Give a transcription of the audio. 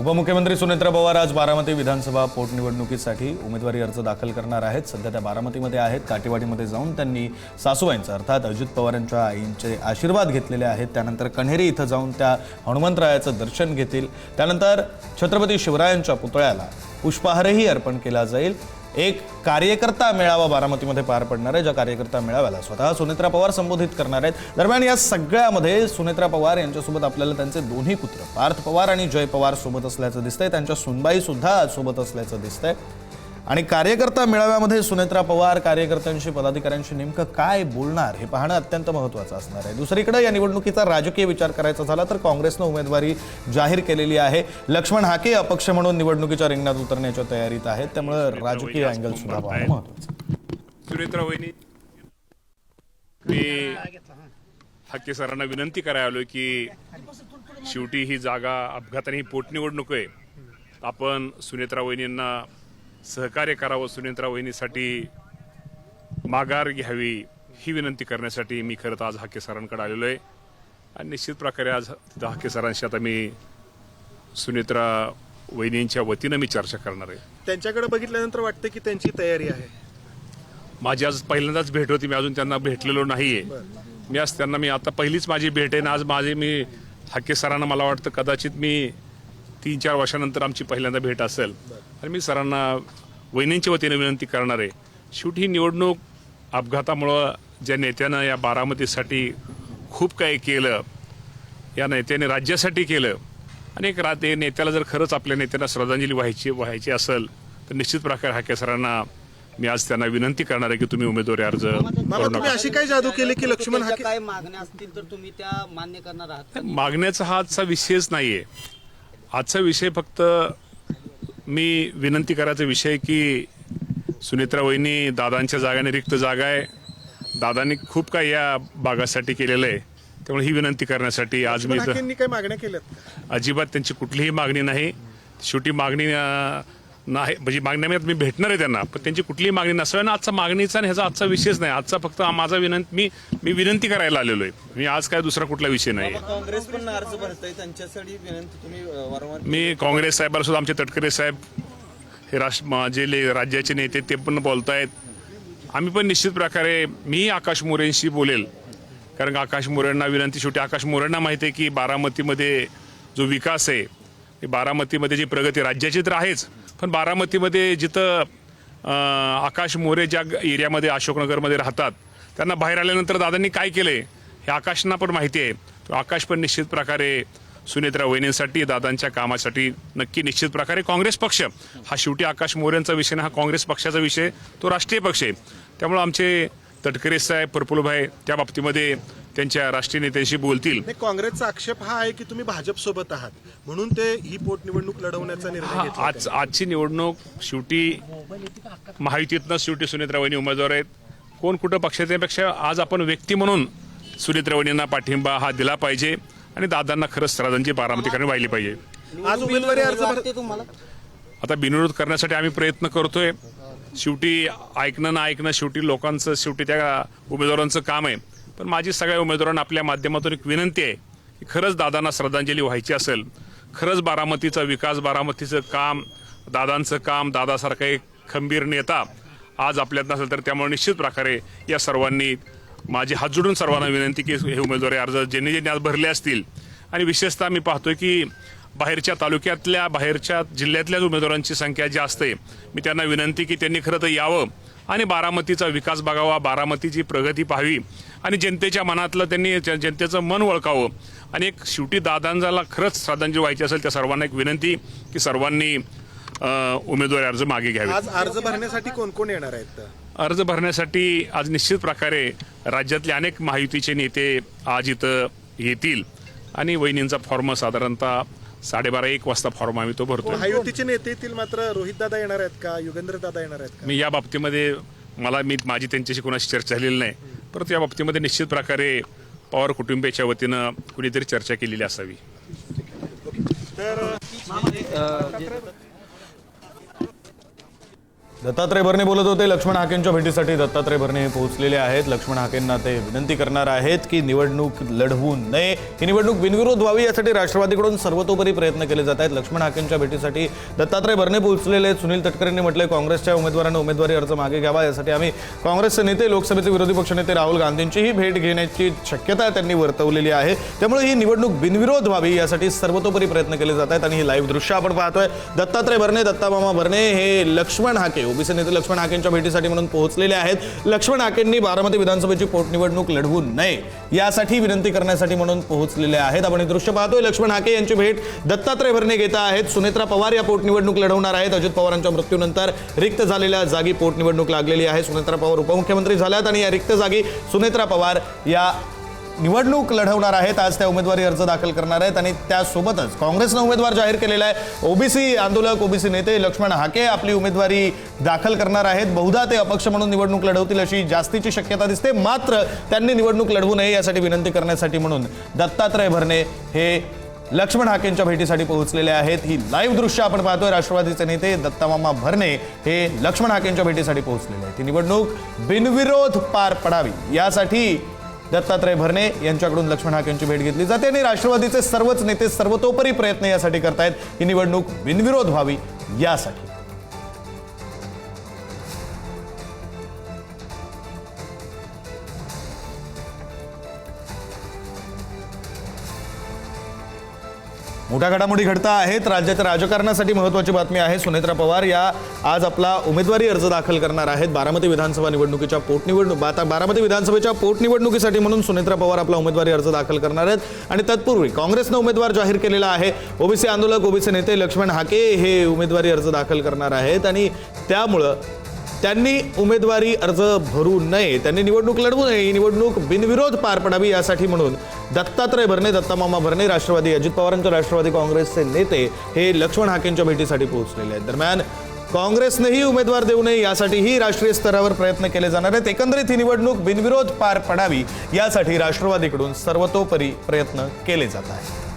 उपमुख्यमंत्री सुनेत्रा पवार आज बारामती विधानसभा पोटनिवडणुकीसाठी उमेदवारी अर्ज दाखल करणार आहेत। सध्या त्या बारामतीमध्ये आहेत। काटेवाडीमध्ये जाऊन त्यांनी सासूबाईंचा अर्थात अजित पवार यांच्या आईंचे आशीर्वाद घेतलेले आहेत। त्यानंतर कण्हेरी इथं जाऊन त्या हनुमंतरायाचं दर्शन घेतील। त्यानंतर छत्रपती शिवरायांच्या पुतळ्याला पुष्पहारही अर्पण केला जाईल। एक कार्यकर्ता मेळावा बारामतीमध्ये पार पडणार आहे, ज्या कार्यकर्ता मेळाव्याला स्वतः सुनेत्रा पवार संबोधित करणार आहेत। दरम्यान या सगळ्यामध्ये सुनेत्रा पवार यांच्यासोबत आपल्याला त्यांचे दोन्ही पुत्र पार्थ पवार आणि जय पवार सोबत असल्याचं दिसतंय। त्यांच्या सुनबाई सुद्धा सोबत असल्याचं दिसतंय। आणि कार्यकर्ता मेळाव्यामध्ये सुनेत्रा पवार कार्यकर्त्यांशी पदाधिकाऱ्यांशी नेमकं काय बोलणार हे पाहणं अत्यंत महत्त्वाचं असणार आहे। दुसरीकडे या निवडणुकीचा राजकीय विचार करायचा झाला तर काँग्रेसनं उमेदवारी जाहीर केलेली आहे। लक्ष्मण हाके अपक्ष म्हणून निवडणुकीच्या रिंगणात उतरण्याच्या तयारीत आहेत, त्यामुळे राजकीय अँगल सुद्धा पाहणं महत्त्वाचं। सुनेत्रा वहिनी, मी हाके सरांना विनंती करायला आलोय की शेवटी ही जागा अपघाताने ही पोटनिवडणूक आहे, आपण सुनेत्रा वहिनींना सहकार्य करावं, सुनेत्रा वहिनीसाठी माघार घ्यावी ही विनंती करण्यासाठी मी खरं तर आज हाके सरांकडे आलेलो आहे। आणि निश्चित प्रकारे आज हाके सरांशी आता मी सुनेत्रा वहिनींच्या वतीनं मी चर्चा करणार आहे। त्यांच्याकडे बघितल्यानंतर वाटतं की त्यांची तयारी आहे। माझी आज पहिल्यांदाच भेट होती, मी अजून त्यांना भेटलेलो नाहीये। मी आज त्यांना आता पहिलीच माझी भेट आहे। आज मी हाके सरांना मला वाटतं कदाचित मी 3-4 वर्षानंतर आमची पहिल्यांदा भेट असेल आणि मी सरांना वहिनींच्या वतीने विनंती करणार आहे। शेवटी ही निवडणूक अपघातामुळं ज्या नेत्यानं या बारामतीसाठी खूप काही केलं, या नेत्याने राज्यासाठी केलं आणि एक नेत्याला जर खरंच आपल्या नेत्यांना श्रद्धांजली व्हायची असेल तर निश्चित प्रकारे हाके सरांना मी आज त्यांना विनंती करणार आहे की तुम्ही उमेदवारी अर्ज करू नका। अशी काय जादू केली की लक्ष्मण हाके काय मागण्या असतील तर तुम्ही त्या मान्य करणार आहात? मागण्याचा हा आजचा विषयच नाहीये। आजचा विषय फक्त मी विनंती करायचा विषय की सुनेत्रा वहिनी दादांच्या जागाने रिक्त जागा आहे, दादांनी खूप काही या भागासाठी केलेलं आहे, त्यामुळे ही विनंती करण्यासाठी आज मी काय मागण्या केल्यात? अजिबात त्यांची कुठलीही मागणी नाही। शेवटी मागणी नाही म्हणजे मागण्या मी भेटणार आहे त्यांना, पण त्यांची कुठलीही मागणी नसावी ना आजचा मागणीचा आणि ह्याचा आजचा विषयच नाही। आजचा फक्त माझा मी विनंती करायला आलेलो आहे। मी आज काय दुसरा कुठला विषय नाही। काँग्रेस पण अर्ज भरतंय, त्यांच्यासाठी विनंती तुम्ही वारंवार मी काँग्रेस साहेबांना सुद्धा, आमचे तटकरे साहेब हे जे राज्याचे नेते ते पण बोलतायत। आम्ही पण निश्चित प्रकारे मी आकाश मोरेंशी बोलेल, कारण आकाश मोरेंना विनंती, शेवटी आकाश मोरेंना माहिती आहे की बारामतीमध्ये जो विकास आहे, बारामतीमध्ये जी प्रगती राज्याची तर आहेच, पण बारामतीमध्ये जिथं आकाश मोरे ज्या एरियामध्ये अशोकनगरमध्ये राहतात त्यांना बाहेर आल्यानंतर दादांनी काय केलंय हे आकाशना पण माहिती आहे। तो आकाश पण निश्चित प्रकारे सुनेत्रा वहिनींसाठी दादांच्या कामासाठी नक्की निश्चित प्रकारे काँग्रेस पक्ष हा शेवटी आकाश मोरेंचा विषय नाही, हा काँग्रेस पक्षाचा विषय, तो राष्ट्रीय पक्ष आहे। त्यामुळे आमचे तटकरे साहेब प्रफुल्लभाई त्या बाबतीमध्ये त्यांच्या राष्ट्रीय नेत्यांशी बोलतील। काँग्रेसचा आक्षेप हा आहे की तुम्ही भाजप सोबत आहात म्हणून ते ही पोटनिवडणूक लढवण्याचा निर्णय घेतला। आजची निवडणूक शेवटी महायुतीतनं शेवटी सुनेत्रा वहिनी उमेदवार आहेत। कोण कुठं पक्षाच्यापेक्षा आज आपण व्यक्ती म्हणून सुनेत्रा वहिनींना पाठिंबा हा दिला पाहिजे आणि दादांना खरंच श्रद्धांजली बारामतीकडे वाहिली पाहिजे। आज उमेदवारी अर्ज तुम्हाला आता बिनविरोध करण्यासाठी आम्ही प्रयत्न करतोय। शेवटी ऐकणं ना ऐकणं शेवटी लोकांचं, शेवटी त्या उमेदवारांचं काम आहे। पण माझी सगळ्या उमेदवारांना आपल्या माध्यमातून एक विनंती आहे की खरंच दादांना श्रद्धांजली व्हायची असेल, खरंच बारामतीचा विकास, बारामतीचं काम, दादांचं काम, दादासारखा एक खंबीर नेता आज आपल्यात नसेल तर त्यामुळे निश्चित प्रकारे या सर्वांनी माझी हात जोडून सर्वांना विनंती की हे उमेदवारी अर्ज ज्यांनी आज भरले असतील, आणि विशेषतः मी पाहतोय की बाहेरच्या तालुक्यातल्या, बाहेरच्या जिल्ह्यातल्या उमेदवारांची संख्या जास्त आहे। मी त्यांना विनंती की त्यांनी खरं तर यावं आणि बारामतीचा विकास बघावा, बारामतीची प्रगती पाहावी आणि जनतेच्या मनातलं त्यांनी जनतेचं मन ओळखावं आणि एक शेवटी दादांना खरंच श्रद्धांजली व्हायची असेल त्या सर्वांना एक विनंती की सर्वांनी उमेदवारी अर्ज मागे घ्यावे। आज अर्ज भरण्यासाठी कोण कोण येणार आहेत? अर्ज भरण्यासाठी आज निश्चित प्रकारे राज्यातले अनेक महायुतीचे नेते आज इथं येतील आणि वहिनींचा फॉर्म साधारणतः 12:30-1 वाजता फॉर्म आम्ही तो भरतो। महायुतीचे नेते येतील, मात्र रोहित दादा येणार आहेत का, युगेंद्र दादा येणार आहेत का? मी या बाबतीमध्ये माझी त्यांच्याशी कोणाशी चर्चा झालेली नाही, परंतु या बाबतीमध्ये निश्चित प्रकारे पवार कुटुंबियाच्या वतीनं कुणीतरी चर्चा केलेली असावी। दत्तात्रय भरणे बोलत होते. लक्ष्मण हाकेंच्या भेटीसाठी दत्तात्रय भरणे हे पोहोचलेले आहेत. लक्ष्मण हाकेंना ते विनंती करणार आहेत की निवडणूक लढवू नये, ही निवडणूक बिनविरोध व्हावी यासाठी राष्ट्रवादीकडून सर्वतोपरी प्रयत्न केले जात आहेत. लक्ष्मण हाकेंच्या भेटीसाठी दत्तात्रय भरणे पोहोचलेले आहेत. सुनील तटकरेंनी म्हटलंय काँग्रेसच्या उमेदवारांना उमेदवारी अर्ज मागे घ्यावा, यासाठी आम्ही काँग्रेसचे नेते, लोकसभेचे विरोधी पक्षनेते राहुल गांधींचीही भेट घेण्याची शक्यता त्यांनी वर्तवलेली आहे. त्यामुळे ही निवडणूक बिनविरोध व्हावी यासाठी सर्वतोपरी प्रयत्न केले जात आहेत. आणि ही लाईव्ह दृश्य आपण पाहतोय. दत्तात्रय भरणे, दत्तामामा भरणे हे लक्ष्मण हाके, ओबीसी नेते लक्ष्मण हाकेंच्या भेटीसाठी म्हणून पोहोचलेले आहेत. लक्ष्मण हाकेंनी बारामती विधानसभेची पोटनिवडणूक लढवू नये यासाठी विनंती करण्यासाठी म्हणून पोहोचलेले आहेत. आपण हे दृश्य पाहतोय. लक्ष्मण हाके यांची भेट दत्तात्रय भरणे घेत आहेत. सुनेत्रा पवार या पोटनिवडणूक लढवणार आहेत. अजित पवारांच्या मृत्यूनंतर रिक्त झालेल्या जागी पोटनिवडणूक लागलेली आहे. सुनेत्रा पवार उपमुख्यमंत्री झाल्यात आणि या रिक्त जागी सुनेत्रा पवार या निवडणूक लढवणार आहेत. आज त्या उमेदवारी अर्ज दाखल करणार आहेत आणि त्यासोबतच काँग्रेसनं उमेदवार जाहीर केलेला आहे. ओबीसी आंदोलक, ओबीसी नेते लक्ष्मण हाके आपली उमेदवारी दाखल करणार आहेत. बहुधा ते अपक्ष म्हणून निवडणूक लढवतील अशी जास्तीची शक्यता दिसते. मात्र त्यांनी निवडणूक लढवू नये यासाठी विनंती करण्यासाठी म्हणून दत्तात्रय भरणे हे लक्ष्मण हाकेंच्या भेटीसाठी पोहोचलेले आहेत. ही लाईव्ह दृश्य आपण पाहतोय. राष्ट्रवादीचे नेते दत्तामामा भरणे हे लक्ष्मण हाकेंच्या भेटीसाठी पोहोचलेले आहेत. ही निवडणूक बिनविरोध पार पडावी यासाठी दत्तात्रय भरणे यांच्याकडून लक्ष्मण हाकेंची भेट घेतली जाते आणि राष्ट्रवादीचे सर्वच नेते सर्वतोपरी प्रयत्न यासाठी करतायत ही निवडणूक बिनविरोध व्हावी यासाठी. मोठ्या घडामोडी घडता आहेत. राज्याच्या राजकारणासाठी महत्त्वाची बातमी आहे. सुनेत्रा पवार या आज आपला उमेदवारी अर्ज दाखल करणार आहेत. बारामती विधानसभा निवडणुकीच्या बारामती विधानसभेच्या पोटनिवडणुकीसाठी म्हणून सुनेत्रा पवार आपला उमेदवारी अर्ज दाखल करणार आहेत आणि तत्पूर्वी काँग्रेसनं उमेदवार जाहीर केलेला आहे. ओबीसी आंदोलक, ओबीसी नेते लक्ष्मण हाके हे उमेदवारी अर्ज दाखल करणार आहेत आणि त्यामुळं त्यांनी उमेदवारी अर्ज भरू नये, त्यांनी निवडणूक लढवू नये, ही निवडणूक बिनविरोध पार पडावी यासाठी म्हणून दत्तात्रय भरणे, दत्तामामा भरणे, राष्ट्रवादी, अजित पवारांचे राष्ट्रवादी काँग्रेसचे नेते हे लक्ष्मण हाकेंच्या भेटीसाठी पोहोचलेले आहेत. दरम्यान काँग्रेसनेही उमेदवार देऊ नये यासाठीही राष्ट्रीय स्तरावर प्रयत्न केले जाणार आहेत. एकंदरीत ही निवडणूक बिनविरोध पार पडावी यासाठी राष्ट्रवादीकडून सर्वतोपरी प्रयत्न केले जात आहेत.